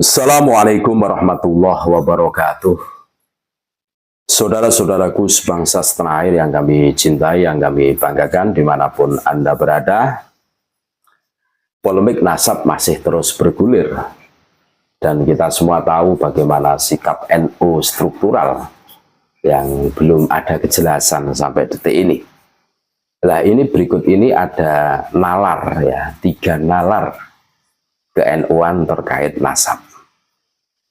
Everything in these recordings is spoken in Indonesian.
Assalamualaikum warahmatullahi wabarakatuh. Saudara-saudaraku sebangsa setanah air yang kami cintai, yang kami banggakan dimanapun Anda berada, polemik nasab masih terus bergulir. Dan kita semua tahu bagaimana sikap NU struktural yang belum ada kejelasan sampai detik ini. Nah, ini berikut ini ada nalar ya, 3 nalar ke NU-an terkait nasab.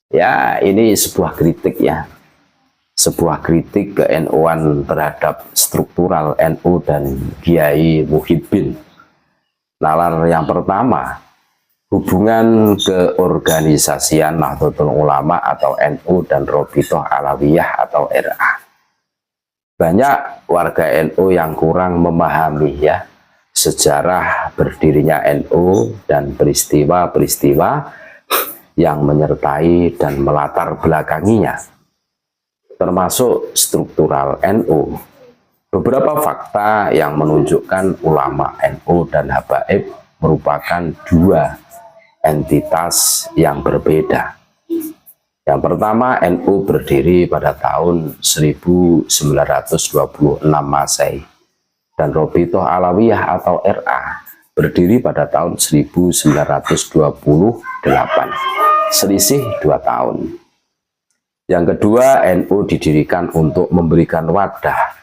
Ya, ini sebuah kritik ya. Sebuah kritik ke NU-an terhadap struktural NU dan Kiai Muhyiddin. Nalar yang pertama, hubungan keorganisasian Nahdlatul Ulama atau NU dan Robitoh Alawiyah atau RA. Banyak warga NU yang kurang memahami ya sejarah berdirinya NU dan peristiwa-peristiwa yang menyertai dan melatar belakanginya, termasuk struktural NU. Beberapa fakta yang menunjukkan ulama NU dan habaib merupakan 2 entitas yang berbeda. Yang pertama, NU berdiri pada tahun 1926 Masehi dan Robitoh Alawiyah atau RA berdiri pada tahun 1928, selisih 2 tahun. Yang kedua, NU didirikan untuk memberikan wadah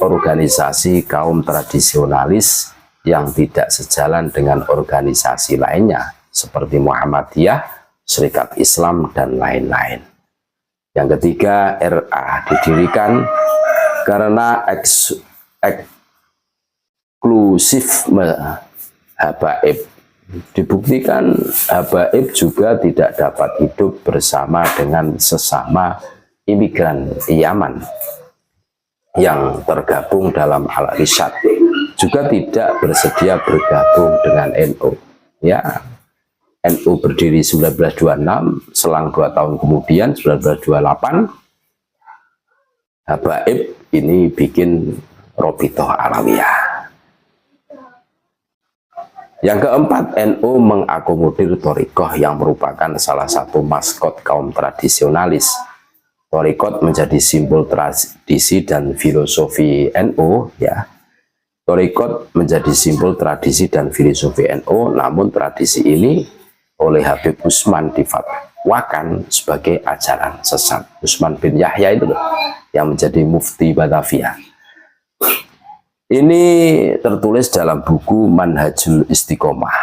organisasi kaum tradisionalis yang tidak sejalan dengan organisasi lainnya seperti Muhammadiyah, Serikat Islam, dan lain-lain. Yang ketiga, RA didirikan karena eksklusifme habaib. Dibuktikan habaib juga tidak dapat hidup bersama dengan sesama imigran Yaman yang tergabung dalam Al-Irsyad, juga tidak bersedia bergabung dengan NU. Ya, NU berdiri 1926, selang 2 tahun kemudian 1928 habaib ini bikin Robitoh Alawiyah. Yang keempat, NU mengakomodir Thariqah yang merupakan salah satu maskot kaum tradisionalis. Thariqah menjadi simbol tradisi dan filosofi NU ya. Thariqah menjadi simbol tradisi dan filosofi NU, namun tradisi ini oleh Habib Utsman difatwakan sebagai ajaran sesat. Utsman bin Yahya itu loh, yang menjadi mufti Batavia. Ini tertulis dalam buku Manhajul Istiqomah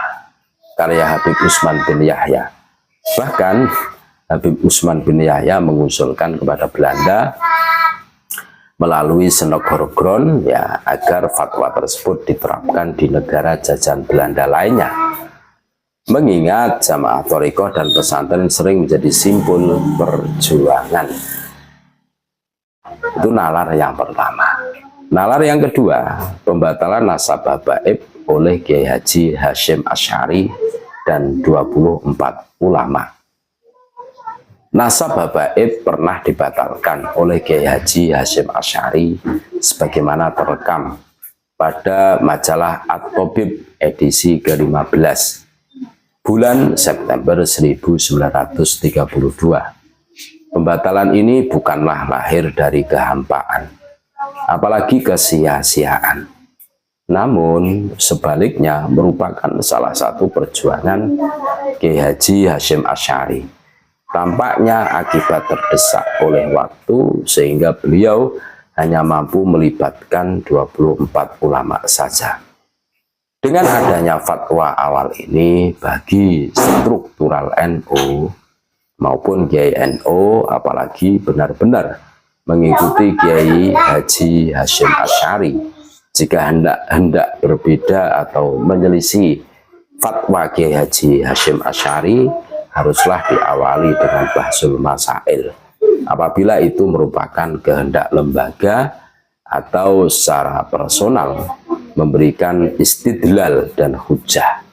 karya Habib Utsman bin Yahya. Bahkan Habib Utsman bin Yahya mengusulkan kepada Belanda melalui Senogorgron ya agar fatwa tersebut diterapkan di negara jajahan Belanda lainnya. Mengingat jamaah Thariqah dan pesantren sering menjadi simbol perjuangan. Itu nalar yang pertama. Nalar yang kedua, pembatalan nasab habaib oleh Kiai Haji Hasyim Asy'ari dan 24 ulama. Nasab habaib pernah dibatalkan oleh Kiai Haji Hasyim Asy'ari sebagaimana terekam pada majalah At-Tabib edisi ke-15 bulan September 1932. Pembatalan ini bukanlah lahir dari kehampaan, apalagi kesia-siaan, namun sebaliknya merupakan salah satu perjuangan Kiai Haji Hasyim Asy'ari. Tampaknya akibat terdesak oleh waktu sehingga beliau hanya mampu melibatkan 24 ulama saja. Dengan adanya fatwa awal ini bagi struktural NU maupun Kiai NU, apalagi benar-benar mengikuti Kiai Haji Hasyim Asy'ari, jika hendak berbeda atau menyelisih fatwa Kiai Haji Hasyim Asy'ari, haruslah diawali dengan bahsul masail. Apabila itu merupakan kehendak lembaga atau secara personal, memberikan istidlal dan hujah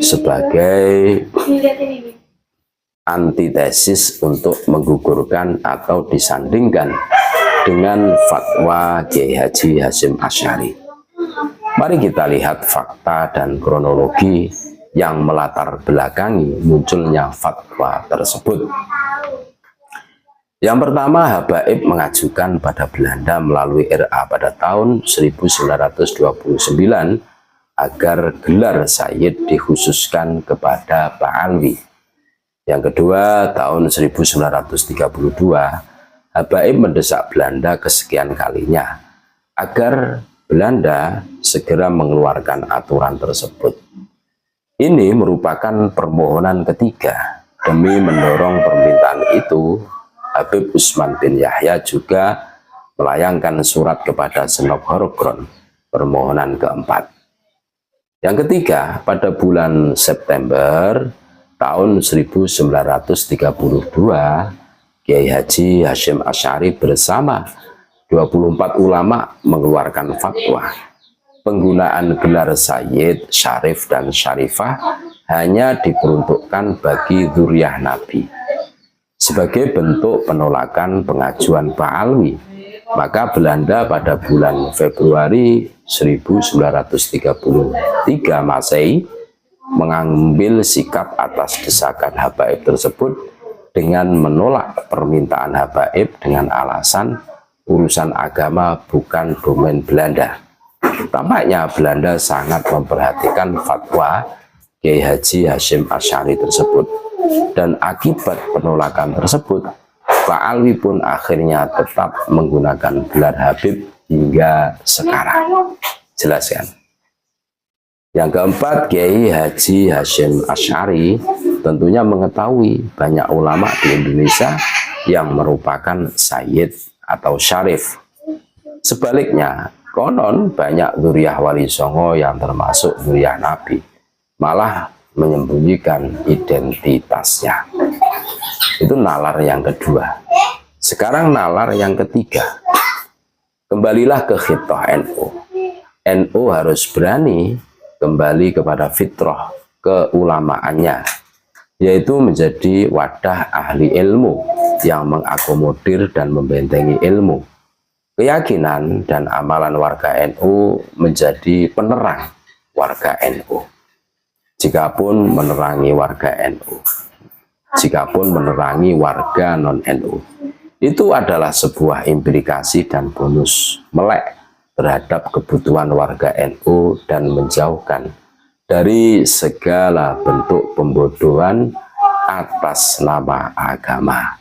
sebagai antitesis untuk menggugurkan atau disandingkan dengan fatwa Kiai Haji Hasyim Asy'ari. Mari kita lihat fakta dan kronologi yang melatar belakangi munculnya fatwa tersebut. Yang pertama, Habaib mengajukan pada Belanda melalui RA pada tahun 1929 agar gelar Sayyid dikhususkan kepada Pak Alwi. Yang kedua, tahun 1932, Habaib mendesak Belanda kesekian kalinya agar Belanda segera mengeluarkan aturan tersebut. Ini merupakan permohonan ketiga. Demi mendorong permintaan itu, Habib Usman bin Yahya juga melayangkan surat kepada Senop Horogron, permohonan keempat. Yang ketiga, pada bulan September tahun 1932, Kiai Haji Hasyim Asy'ari bersama 24 ulama mengeluarkan fatwa penggunaan gelar Sayyid, Syarif, dan Syarifah hanya diperuntukkan bagi dzurriyyah Nabi. Sebagai bentuk penolakan pengajuan Pak Alwi, maka Belanda pada bulan Februari 1933 Masehi mengambil sikap atas desakan Habaib tersebut dengan menolak permintaan Habaib dengan alasan urusan agama bukan domain Belanda. Tampaknya Belanda sangat memperhatikan fatwa Kiai Haji Hasyim Asy'ari tersebut, dan akibat penolakan tersebut Pak Alwi pun akhirnya tetap menggunakan gelar Habib hingga sekarang. Jelaskan. Yang keempat, Kiai Haji Hasyim Asy'ari tentunya mengetahui banyak ulama di Indonesia yang merupakan Sayyid atau Syarif. Sebaliknya, konon banyak dzurriyyah Wali Songo yang termasuk dzurriyyah Nabi malah menyembunyikan identitasnya. Itu nalar yang kedua. Sekarang nalar yang ketiga. Kembalilah ke khitrah NU. NU harus berani kembali kepada fitrah keulamaannya, yaitu menjadi wadah ahli ilmu yang mengakomodir dan membentengi ilmu. Keyakinan dan amalan warga NU menjadi penerang warga NU. Jikapun menerangi warga NU, jikapun menerangi warga non-NU, itu adalah sebuah implikasi dan bonus melek terhadap kebutuhan warga NU dan menjauhkan dari segala bentuk pembodohan atas nama agama.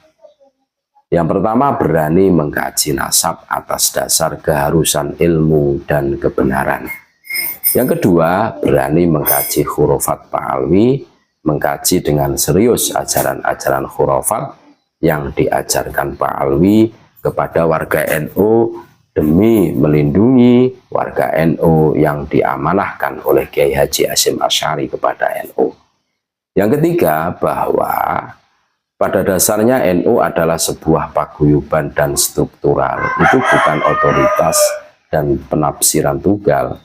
Yang pertama, berani mengkaji nasab atas dasar keharusan ilmu dan kebenaran. Yang kedua, berani mengkaji khurafat Pak Alwi, mengkaji dengan serius ajaran-ajaran khurafat yang diajarkan Pak Alwi kepada warga NU demi melindungi warga NU yang diamanahkan oleh Kiai Haji Hasyim Asy'ari kepada NU. Yang ketiga, bahwa pada dasarnya NU adalah sebuah paguyuban dan struktural, itu bukan otoritas dan penafsiran tunggal.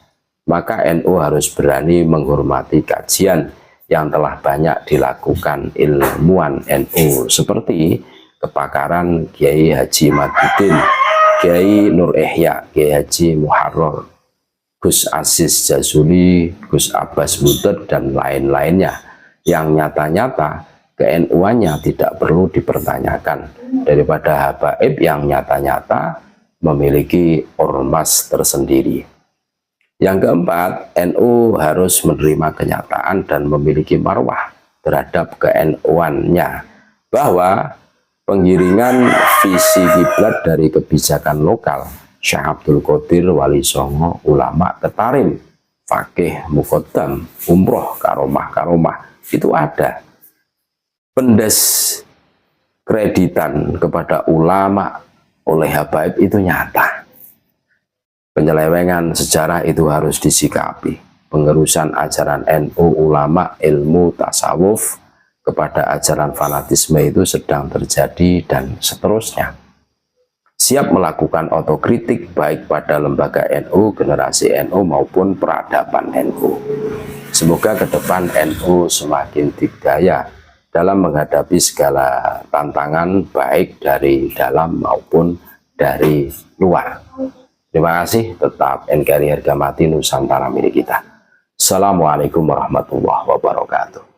Maka NU harus berani menghormati kajian yang telah banyak dilakukan ilmuwan NU seperti kepakaran Kiai Haji Maduddin, Kiai Nur Ihya, Kiai Haji Muharrar, Gus Aziz Jazuli, Gus Abbas Butet, dan lain-lainnya yang nyata-nyata ke-NU-annya tidak perlu dipertanyakan daripada Habaib yang nyata-nyata memiliki ormas tersendiri. Yang keempat, NU harus menerima kenyataan dan memiliki marwah terhadap ke-NU-annya bahwa penggiringan visi kiblat dari kebijakan lokal Syekh Abdul Qadir Wali Songo, ulama Ketarim, fakih muqaddam, umroh karomah itu ada. Pendiskreditan kepada ulama oleh Habaib itu nyata. Penyelewengan sejarah itu harus disikapi. Pengerusan ajaran NU ulama ilmu tasawuf kepada ajaran fanatisme itu sedang terjadi dan seterusnya. Siap melakukan otokritik baik pada lembaga NU, generasi NU maupun peradaban NU. Semoga ke depan NU semakin dikdaya dalam menghadapi segala tantangan baik dari dalam maupun dari luar. Terima kasih, tetap NKRI harga mati Nusantara milik kita. Assalamualaikum warahmatullahi wabarakatuh.